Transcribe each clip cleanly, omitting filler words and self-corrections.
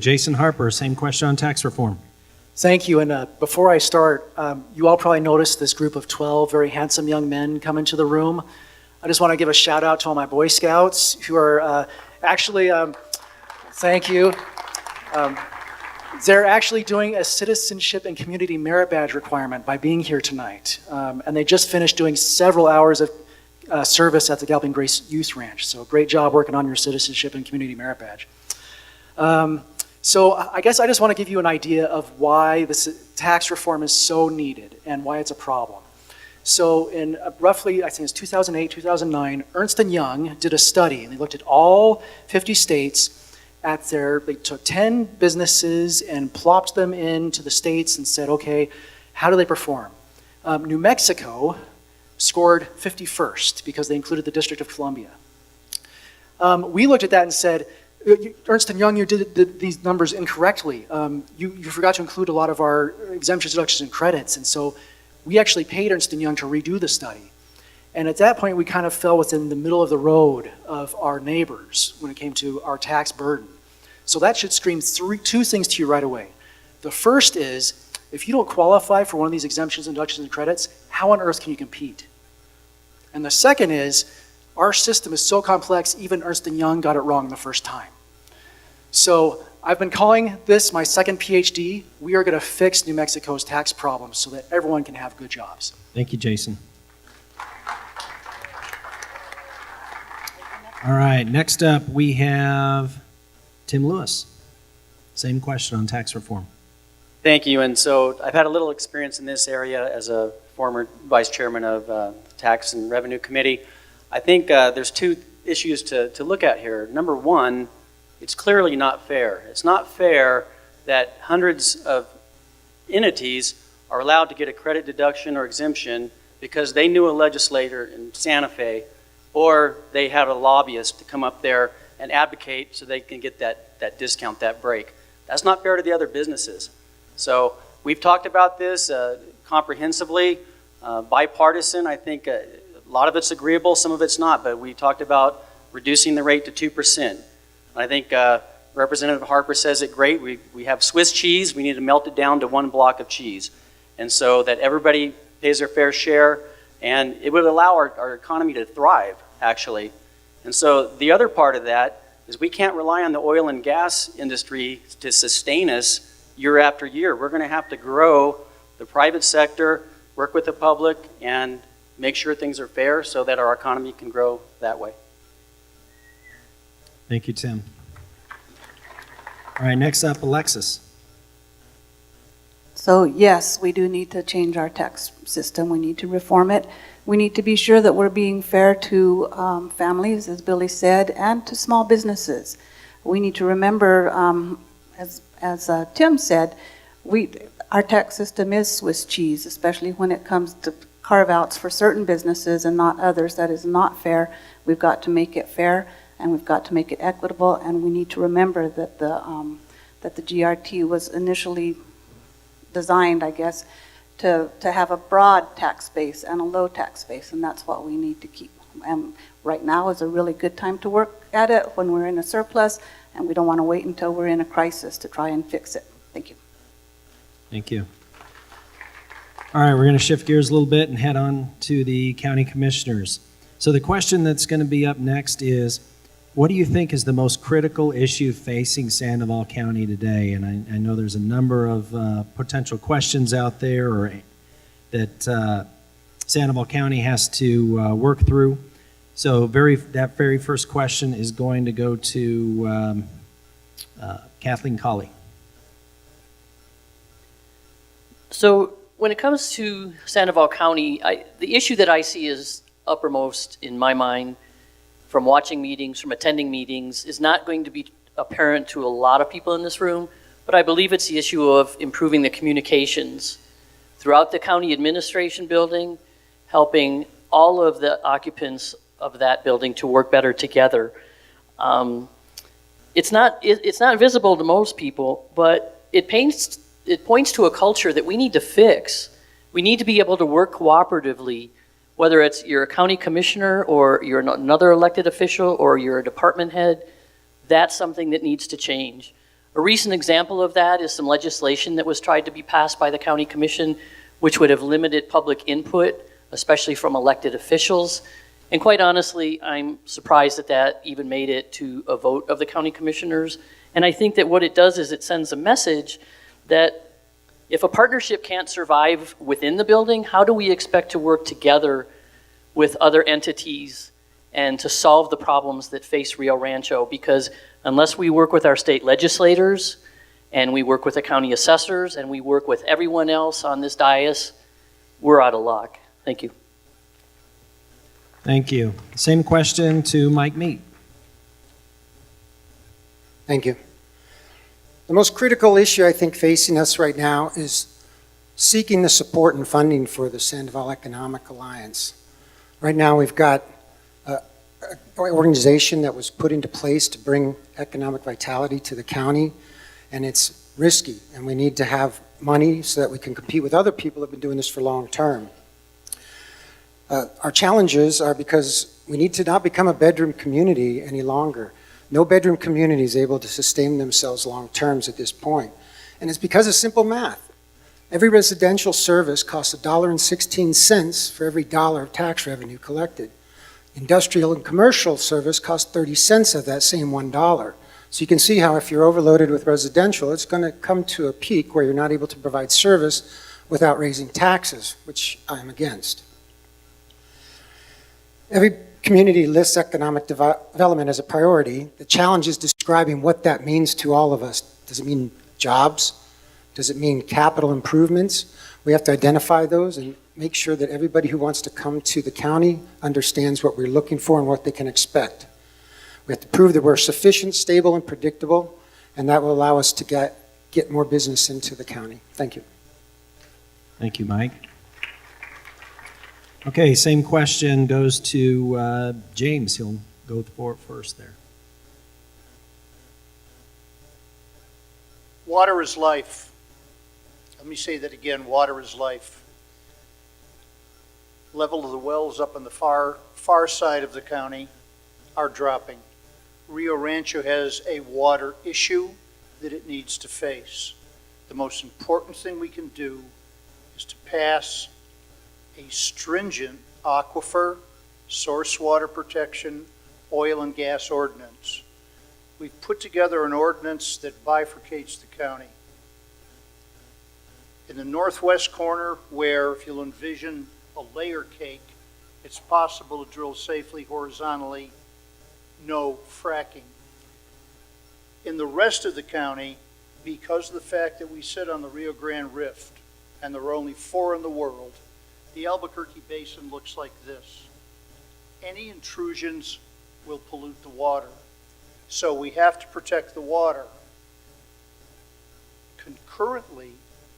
Jason Harper, same question on tax reform. Thank you. And before I start, you all probably noticed this group of 12 very handsome young men come into the room. I just want to give a shout out to all my Boy Scouts who are actually, thank you. They're actually doing a citizenship and community merit badge requirement by being here tonight. And they just finished doing several hours of service at the Galloping Grace Youth Ranch. So great job working on your citizenship and community merit badge. So I guess I just want to give you an idea of why this tax reform is so needed and why it's a problem. So in roughly, I think it's 2008, 2009, Ernst & Young did a study, and they looked at all 50 states they took 10 businesses and plopped them into the states and said, okay, how do they perform? New Mexico scored 51st because they included the District of Columbia. We looked at that and said, Ernst & Young, you did these numbers incorrectly. You forgot to include a lot of our exemptions, deductions, and credits, and so we actually paid Ernst & Young to redo the study. And at that point, we kind of fell within the middle of the road of our neighbors when it came to our tax burden. So that should scream two things to you right away. The first is, if you don't qualify for one of these exemptions, deductions, and credits, how on earth can you compete? And the second is, our system is so complex, even Ernst & Young got it wrong the first time. So I've been calling this my second PhD. We are going to fix New Mexico's tax problems so that everyone can have good jobs. Thank you, Jason. All right, next up we have Tim Lewis. Same question on tax reform. Thank you. And so I've had a little experience in this area as a former vice chairman of the Tax and Revenue Committee. I think there's two issues to look at here. Number one, it's clearly not fair. It's not fair that hundreds of entities are allowed to get a credit deduction or exemption because they knew a legislator in Santa Fe, or they had a lobbyist to come up there and advocate so they can get that discount, that break. That's not fair to the other businesses. So we've talked about this comprehensively, bipartisan. I think a lot of it's agreeable, some of it's not, but we talked about reducing the rate to 2%. I think Representative Harper says it great. We have Swiss cheese. We need to melt it down to one block of cheese. And so that everybody pays their fair share, and it would allow our economy to thrive, actually. And so the other part of that is we can't rely on the oil and gas industry to sustain us year after year. We're going to have to grow the private sector, work with the public, and make sure things are fair so that our economy can grow that way. Thank you, Tim. All right, next up, Alexis. So yes, we do need to change our tax system. We need to reform it. We need to be sure that we're being fair to families, as Billy said, and to small businesses. We need to remember, as Tim said, our tax system is Swiss cheese, especially when it comes to carve-outs for certain businesses and not others. That is not fair. We've got to make it fair, and we've got to make it equitable, and we need to remember that the GRT was initially designed, I guess, to have a broad tax base and a low tax base, and that's what we need to keep. And right now is a really good time to work at it when we're in a surplus, and we don't want to wait until we're in a crisis to try and fix it. Thank you. Thank you. All right, we're going to shift gears a little bit and head on to the county commissioners. So the question that's going to be up next is, what do you think is the most critical issue facing Sandoval County today? And I know there's a number of potential questions out there that Sandoval County has to work through. So that very first question is going to go to Kathleen Colley. So when it comes to Sandoval County, the issue that I see is uppermost in my mind from watching meetings, from attending meetings, is not going to be apparent to a lot of people in this room, but I believe it's the issue of improving the communications throughout the county administration building, helping all of the occupants of that building to work better together. It's not visible to most people, but it points to a culture that we need to fix. We need to be able to work cooperatively, whether it's you're a county commissioner or you're another elected official or you're a department head. That's something that needs to change. A recent example of that is some legislation that was tried to be passed by the county commission, which would have limited public input, especially from elected officials. And quite honestly, I'm surprised that that even made it to a vote of the county commissioners. And I think that what it does is it sends a message that if a partnership can't survive within the building, how do we expect to work together with other entities and to solve the problems that face Rio Rancho? Because unless we work with our state legislators and we work with the county assessors and we work with everyone else on this dais, we're out of luck. Thank you. Thank you. Same question to Mike Meat. Thank you. The most critical issue I think facing us right now is seeking the support and funding for the Sandoval Economic Alliance. Right now we've got an organization that was put into place to bring economic vitality to the county, and it's risky, and we need to have money so that we can compete with other people that have been doing this for long term. Our challenges are because we need to not become a bedroom community any longer. No bedroom community is able to sustain themselves long terms at this point. And it's because of simple math. Every residential service costs $1.16 for every dollar of tax revenue collected. Industrial and commercial service costs 30 cents of that same $1. So you can see how if you're overloaded with residential, it's going to come to a peak where you're not able to provide service without raising taxes, which I'm against. Every community lists economic development as a priority. The challenge is describing what that means to all of us. Does it mean jobs? Does it mean capital improvements? We have to identify those and make sure that everybody who wants to come to the county understands what we're looking for and what they can expect. We have to prove that we're sufficient, stable, and predictable, and that will allow us to get more business into the county. Thank you. Thank you, Mike. Okay, same question goes to James. He'll go for it first there. Water is life. Let me say that again, water is life. Level of the wells up on the far side of the county are dropping. Rio Rancho has a water issue that it needs to face. The most important thing we can do is to pass a stringent aquifer, source water protection, oil and gas ordinance. We've put together an ordinance that bifurcates the county. In the northwest corner, where if you'll envision a layer cake, it's possible to drill safely horizontally, no fracking. In the rest of the county, because of the fact that we sit on the Rio Grande Rift, and there are only 4 in the world, the Albuquerque Basin looks like this. Any intrusions will pollute the water. So we have to protect the water. Concurrently,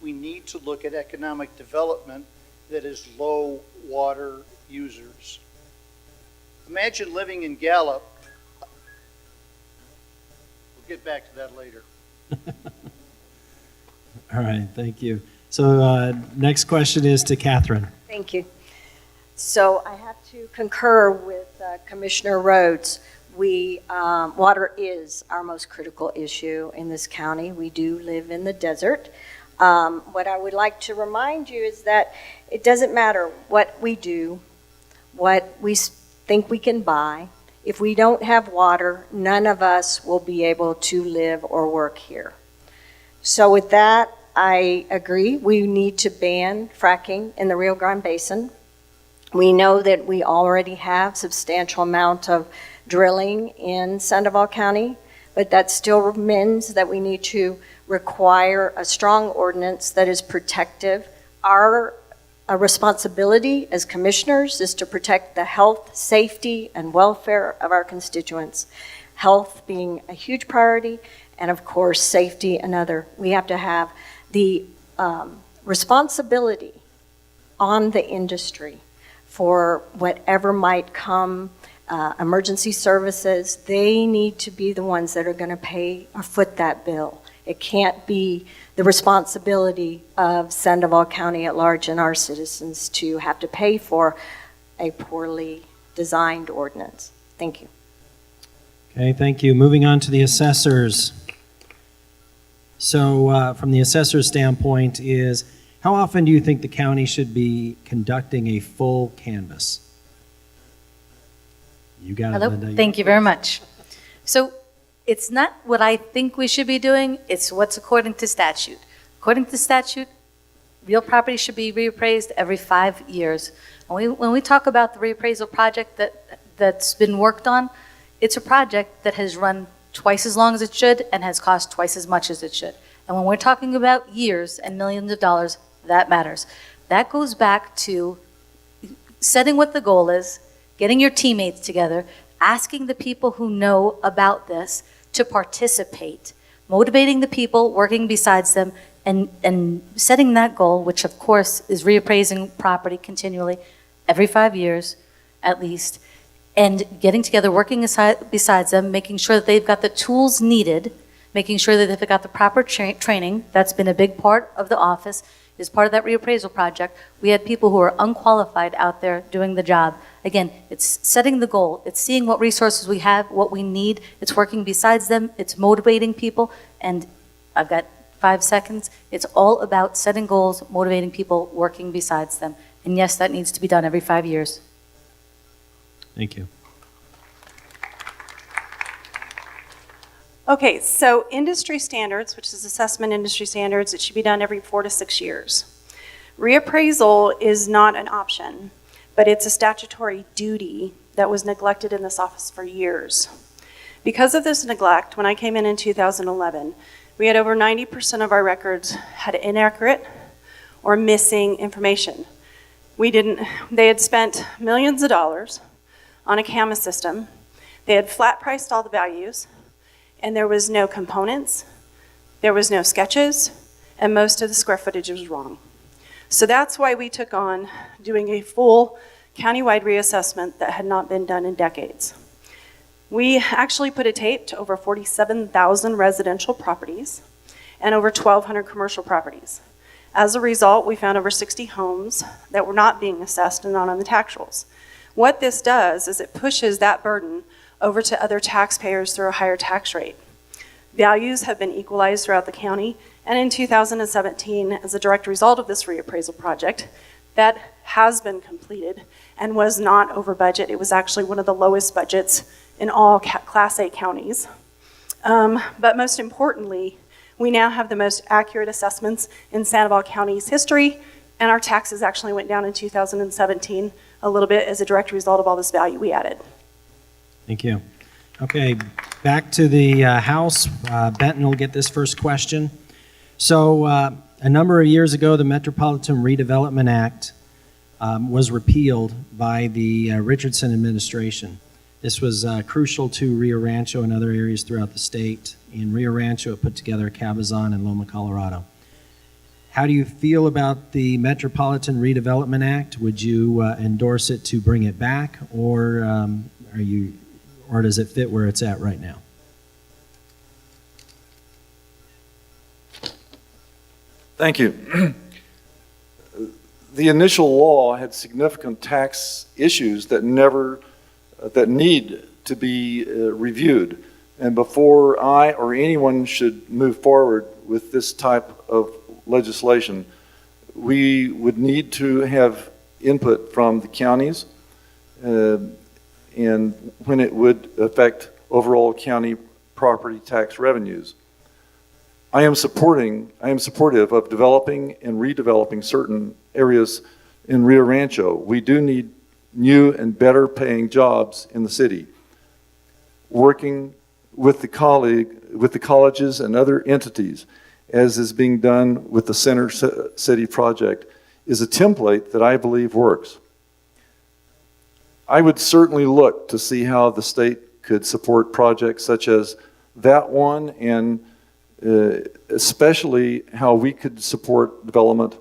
we need to look at economic development that is low water users. Imagine living in Gallup. We'll get back to that later. All right, thank you. So next question is to Catherine. Thank you. So I have to concur with Commissioner Rhodes. Water is our most critical issue in this county. We do live in the desert. What I would like to remind you is that it doesn't matter what we do, what we think we can buy. If we don't have water, none of us will be able to live or work here. So with that, I agree. We need to ban fracking in the Rio Grande Basin. We know that we already have substantial amount of drilling in Sandoval County, but that still means that we need to require a strong ordinance that is protective. Our responsibility as commissioners is to protect the health, safety, and welfare of our constituents. Health being a huge priority, and of course, safety another. We have to have the responsibility on the industry for whatever might come, emergency services. They need to be the ones that are going to pay or foot that bill. It can't be the responsibility of Sandoval County at large and our citizens to have to pay for a poorly designed ordinance. Thank you. Okay, thank you. Moving on to the assessors. So from the assessor's standpoint is, how often do you think the county should be conducting a full canvass? You got it, Hello, Linda. thank you very much. So it's not what I think we should be doing, it's what's according to statute. According to statute, real property should be reappraised every 5 years. And when we talk about the reappraisal project that's been worked on, it's a project that has run twice as long as it should and has cost twice as much as it should. And when we're talking about years and millions of dollars, that matters. That goes back to setting what the goal is, getting your teammates together, asking the people who know about this to participate, motivating the people, working besides them, and setting that goal, which of course is reappraising property continually every 5 years at least, and getting together, working besides them, making sure that they've got the tools needed, making sure that they've got the proper training. That's been a big part of the office. As part of that reappraisal project, we had people who are unqualified out there doing the job. Again, it's setting the goal. It's seeing what resources we have, what we need. It's working besides them. It's motivating people. And I've got 5 seconds. It's all about setting goals, motivating people, working besides them. And yes, that needs to be done every 5 years. Thank you. Okay, so industry standards, which is assessment industry standards, it should be done every 4 to 6 years. Reappraisal is not an option, but it's a statutory duty that was neglected in this office for years. Because of this neglect, when I came in 2011, we had over 90% of our records had inaccurate or missing information. They had spent millions of dollars on a CAMA system. They had flat priced all the values, and there was no components, there was no sketches, and most of the square footage was wrong. So that's why we took on doing a full countywide reassessment that had not been done in decades. We actually put a tape to over 47,000 residential properties and over 1,200 commercial properties. As a result, we found over 60 homes that were not being assessed and not on the tax rolls. What this does is it pushes that burden over to other taxpayers through a higher tax rate. Values have been equalized throughout the county, and in 2017, as a direct result of this reappraisal project, that has been completed and was not over budget. It was actually one of the lowest budgets in all Class A counties. But most importantly, we now have the most accurate assessments in Sandoval County's history, and our taxes actually went down in 2017 a little bit as a direct result of all this value we added. Thank you. Okay, back to the House. Benton will get this first question. So a number of years ago, the Metropolitan Redevelopment Act was repealed by the Richardson administration. This was crucial to Rio Rancho and other areas throughout the state. In Rio Rancho, it put together Cabazon and Loma, Colorado. How do you feel about the Metropolitan Redevelopment Act? Would you endorse it to bring it back, or or does it fit where it's at right now? Thank you. The initial law had significant tax issues that need to be reviewed. And before I or anyone should move forward with this type of legislation, we would need to have input from the counties and when it would affect overall county property tax revenues. I am supportive of developing and redeveloping certain areas in Rio Rancho. We do need new and better paying jobs in the city. Working with the colleges and other entities, as is being done with the Center City project, is a template that I believe works. I would certainly look to see how the state could support projects such as that one, and especially how we could support development